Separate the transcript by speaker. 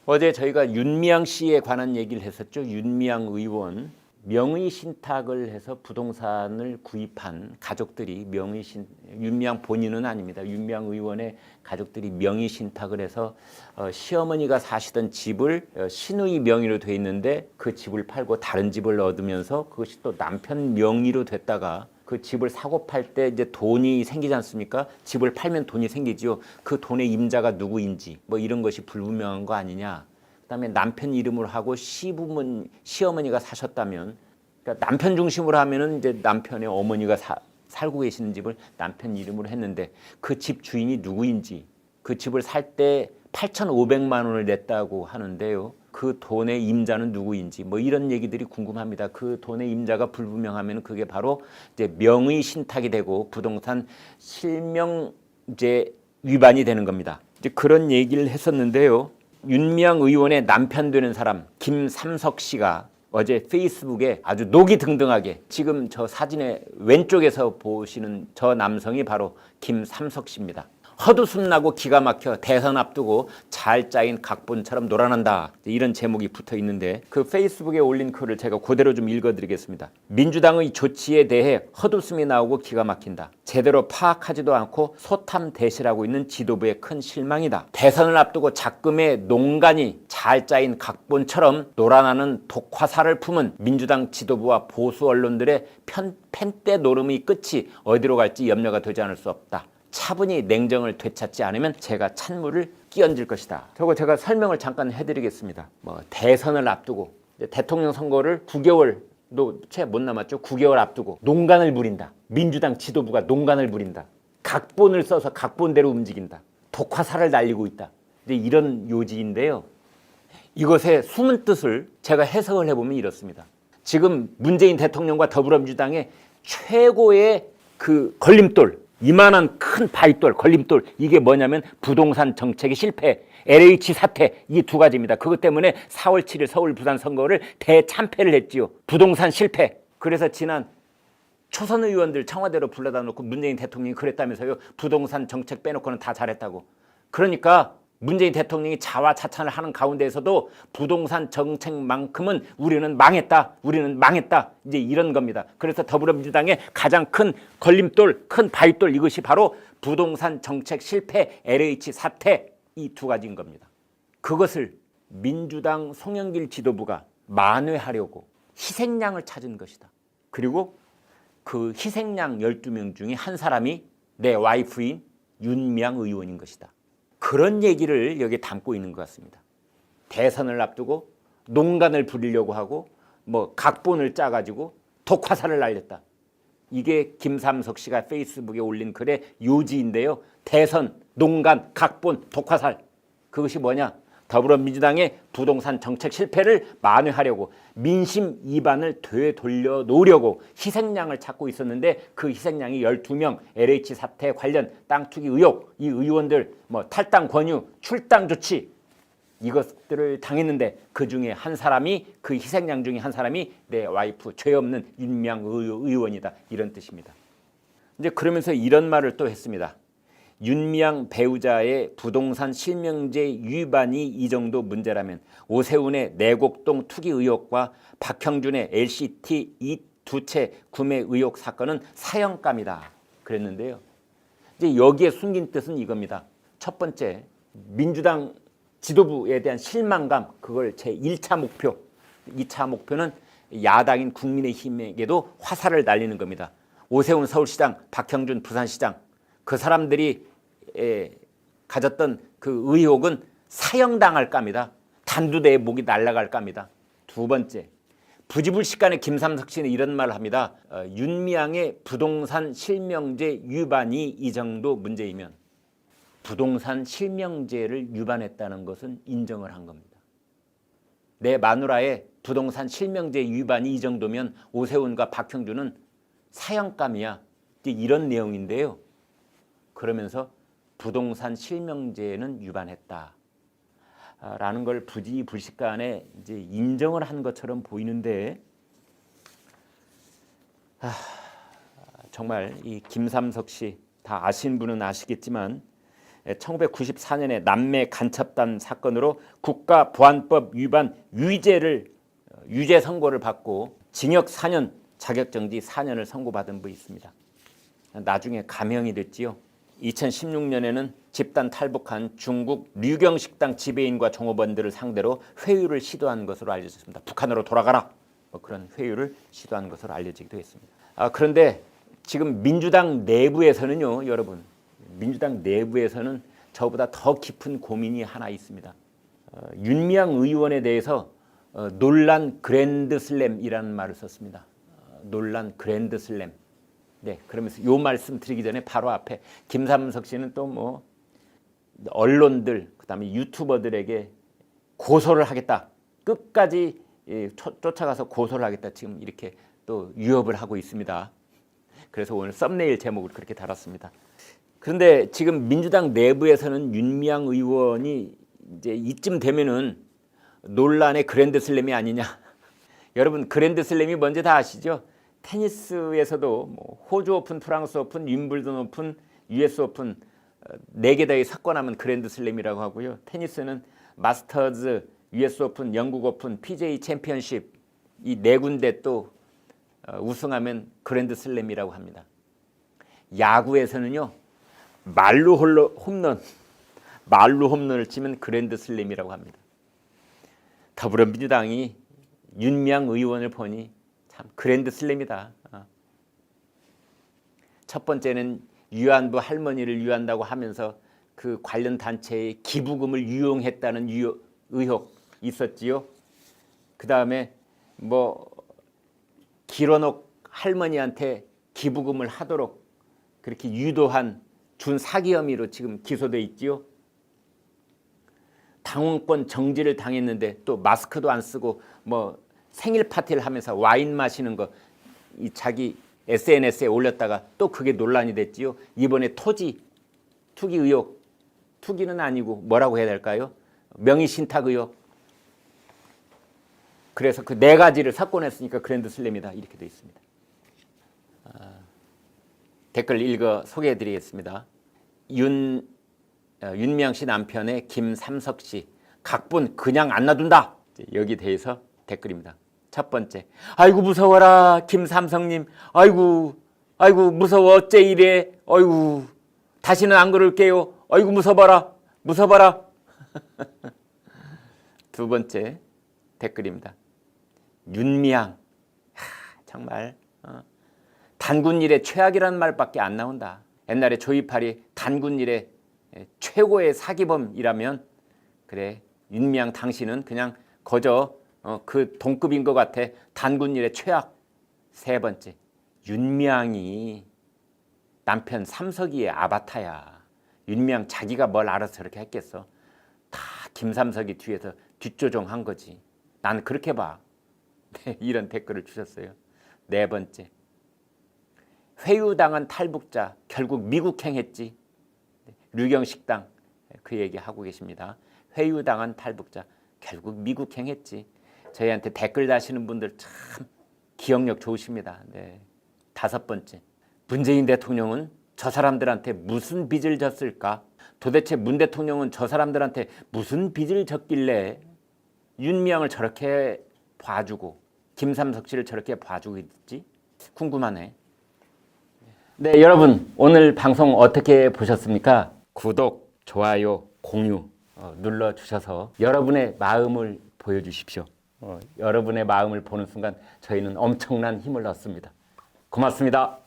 Speaker 1: 어제 저희가 윤미향 씨에 관한 얘기를 했었죠. 윤미향 의원 명의 신탁을 해서 부동산을 구입한 가족들이 윤미향 본인은 아닙니다. 윤미향 의원의 가족들이 명의 신탁을 해서 시어머니가 사시던 집을 시누이 명의로 돼 있는데 그 집을 팔고 다른 집을 얻으면서 그것이 또 남편 명의로 됐다가 그 집을 사고 팔 때 이제 돈이 생기지 않습니까? 집을 팔면 돈이 생기지요. 그 돈의 임자가 누구인지 뭐 이런 것이 불분명한 거 아니냐. 그다음에 남편 이름으로 하고 시어머니가 사셨다면, 그러니까 남편 중심으로 하면은 이제 남편의 어머니가 살고 계시는 집을 남편 이름으로 했는데 그 집 주인이 누구인지, 그 집을 살 때 8,500만 원을 냈다고 하는데요. 그 돈의 임자는 누구인지 뭐 이런 얘기들이 궁금합니다. 그 돈의 임자가 불분명하면 그게 바로 이제 명의 신탁이 되고 부동산 실명제 위반이 되는 겁니다. 이제 그런 얘기를 했었는데요. 윤미향 의원의 남편 되는 사람 김삼석 씨가 어제 페이스북에 아주 녹이 등등하게, 지금 저 사진의 왼쪽에서 보시는 저 남성이 바로 김삼석 씨입니다. 헛웃음나고 기가 막혀 대선 앞두고 잘 짜인 각본처럼 놀아난다, 이런 제목이 붙어 있는데 그 페이스북에 올린 글을 제가 그대로 좀 읽어드리겠습니다. 민주당의 조치에 대해 헛웃음이 나오고 기가 막힌다. 제대로 파악하지도 않고 소탐대실하고 있는 지도부의 큰 실망이다. 대선을 앞두고 작금의 농간이 잘 짜인 각본처럼 놀아나는 독화살을 품은 민주당 지도부와 보수 언론들의 펜대 노름의 끝이 어디로 갈지 염려가 되지 않을 수 없다. 차분히 냉정을 되찾지 않으면 제가 찬물을 끼얹을 것이다. 저거 제가 설명을 잠깐 해드리겠습니다. 대선을 앞두고 대통령 선거를 9개월도 채 못 남았죠. 9개월 앞두고 농간을 부린다. 민주당 지도부가 농간을 부린다. 각본을 써서 각본대로 움직인다. 독화살을 날리고 있다. 이제 이런 요지인데요. 이것의 숨은 뜻을 제가 해석을 해보면 이렇습니다. 지금 문재인 대통령과 더불어민주당의 최고의 그 걸림돌, 이만한 큰 바위돌, 걸림돌, 이게 뭐냐면 부동산 정책의 실패, LH 사태, 이 두 가지입니다. 그것 때문에 4월 7일 서울 부산 선거를 대참패를 했지요. 부동산 실패. 그래서 지난 초선 의원들 청와대로 불러다 놓고 문재인 대통령이 그랬다면서요. 부동산 정책 빼놓고는 다 잘했다고. 그러니까 문재인 대통령이 자화자찬을 하는 가운데에서도 부동산 정책만큼은 우리는 망했다. 이제 이런 겁니다. 그래서 더불어민주당의 가장 큰 걸림돌, 큰 바위돌, 이것이 바로 부동산 정책 실패, LH 사태, 이 두 가지인 겁니다. 그것을 민주당 송영길 지도부가 만회하려고 희생양을 찾은 것이다. 그리고 그 희생양 12명 중에 한 사람이 내 와이프인 윤미향 의원인 것이다. 그런 얘기를 여기에 담고 있는 것 같습니다. 대선을 앞두고 농간을 부리려고 하고 각본을 짜가지고 독화살을 날렸다. 이게 김삼석 씨가 페이스북에 올린 글의 요지인데요. 대선, 농간, 각본, 독화살. 그것이 뭐냐? 더불어민주당의 부동산 정책 실패를 만회하려고 민심 이반을 되돌려 놓으려고 희생양을 찾고 있었는데 그 희생양이 12명 LH 사태 관련 땅 투기 의혹, 이 의원들 탈당 권유, 출당 조치, 이것들을 당했는데 그 중에 한 사람이, 그 희생양 중에 한 사람이 내 와이프 죄 없는 윤미향 의원이다, 이런 뜻입니다. 이제 그러면서 이런 말을 또 했습니다. 윤미향 배우자의 부동산 실명제 위반이 이 정도 문제라면 오세훈의 내곡동 투기 의혹과 박형준의 LCT 이 두 채 구매 의혹 사건은 사형감이다, 그랬는데요. 이제 여기에 숨긴 뜻은 이겁니다. 첫 번째, 민주당 지도부에 대한 실망감, 그걸 제 1차 목표, 2차 목표는 야당인 국민의힘에게도 화살을 날리는 겁니다. 오세훈 서울시장, 박형준 부산시장, 그 사람들이 가졌던 그 의혹은 사형당할 감이다. 단두대의 목이 날아갈 감이다. 두 번째, 부지불식간에 김삼석 씨는 이런 말을 합니다. 윤미향의 부동산 실명제 위반이 이 정도 문제이면 부동산 실명제를 위반했다는 것은 인정을 한 겁니다. 내 마누라의 부동산 실명제 위반이 이 정도면 오세훈과 박형준은 사형감이야. 이런 내용인데요. 그러면서 부동산 실명제는 위반했다 라는 걸 부지불식간에 이제 인정을 한 것처럼 보이는데, 정말 이 김삼석 씨, 다 아시는 분은 아시겠지만 1994년에 남매 간첩단 사건으로 국가보안법 위반 유죄 선고를 받고 징역 4년, 자격정지 4년을 선고받은 바 있습니다. 나중에 감형이 됐지요. 2016년에는 집단 탈북한 중국 류경식당 지배인과 종업원들을 상대로 회유를 시도한 것으로 알려졌습니다. 북한으로 돌아가라, 그런 회유를 시도한 것으로 알려지기도 했습니다. 그런데 지금 민주당 내부에서는요, 여러분, 민주당 내부에서는 저보다 더 깊은 고민이 하나 있습니다. 윤미향 의원에 대해서 논란 그랜드슬램이라는 말을 썼습니다. 논란 그랜드슬램. 네, 그러면서 요 말씀 드리기 전에 바로 앞에 김삼석 씨는 또 뭐 언론들, 그다음에 유튜버들에게 고소를 하겠다, 끝까지 쫓아가서 고소를 하겠다, 지금 이렇게 또 위협을 하고 있습니다. 그래서 오늘 썸네일 제목을 그렇게 달았습니다. 그런데 지금 민주당 내부에서는 윤미향 의원이 이제 이쯤 되면은 논란의 그랜드슬램이 아니냐. 여러분, 그랜드슬램이 뭔지 다 아시죠? 테니스에서도 뭐 호주 오픈, 프랑스 오픈, 윈블던 오픈, US 오픈 4개 다 섞어나면 그랜드슬램이라고 하고요. 테니스는 마스터즈, US 오픈, 영국 오픈, PGA 챔피언십 이 4군데 또 우승하면 그랜드슬램이라고 합니다. 야구에서는요, 말루 홈런을 치면 그랜드슬램이라고 합니다. 더불어민주당이 윤미향 의원을 보니 참 그랜드슬램이다. 첫 번째는 위안부 할머니를 위한다고 하면서 그 관련 단체의 기부금을 유용했다는 의혹 있었지요. 그 다음에 뭐 길어놓 할머니한테 기부금을 하도록 그렇게 유도한 준 사기 혐의로 지금 기소돼 있지요. 당원권 정지를 당했는데 또 마스크도 안 쓰고 뭐 생일 파티를 하면서 와인 마시는 거 이 자기 SNS에 올렸다가 또 그게 논란이 됐지요. 이번에 투기 의혹, 투기는 아니고 뭐라고 해야 될까요? 명의신탁 의혹. 그래서 그 4가지를 섞어냈으니까 그랜드슬램이다, 이렇게 되어 있습니다. 댓글 읽어 소개해드리겠습니다. 윤미향 씨 남편의 김삼석 씨, 각본 그냥 안 놔둔다. 여기 대해서 댓글입니다. 첫 번째, 아이고 무서워라 김삼성님, 아이고 무서워, 어째 이래, 아이고 다시는 안 그럴게요, 아이고 무서워라. 두 번째 댓글입니다. 윤미향, 정말 단군 일의 최악이라는 말밖에 안 나온다. 옛날에 조이팔이 단군 일의 최고의 사기범이라면, 그래, 윤미향 당신은 그냥 거저 그 동급인 것 같아. 단군 일의 최악. 세 번째, 윤미향이 남편 삼석이의 아바타야. 윤미향 자기가 뭘 알아서 저렇게 했겠어. 다 김삼석이 뒤에서 뒷조종한 거지. 난 그렇게 봐. 네, 이런 댓글을 주셨어요. 네 번째, 회유당한 탈북자 결국 미국행했지. 류경식당 그 얘기 하고 계십니다. 회유당한 탈북자 결국 미국행했지. 저희한테 댓글 다시는 분들 참 기억력 좋으십니다. 네. 다섯 번째, 문재인 대통령은 저 사람들한테 무슨 빚을 졌을까? 도대체 문 대통령은 저 사람들한테 무슨 빚을 졌길래 윤미향을 저렇게 봐주고 김삼석 씨를 저렇게 봐주고 있지? 궁금하네. 네, 여러분 오늘 방송 어떻게 보셨습니까? 구독, 좋아요, 공유 눌러주셔서 여러분의 마음을 보여주십시오. 여러분의 마음을 보는 순간 저희는 엄청난 힘을 얻습니다. 고맙습니다.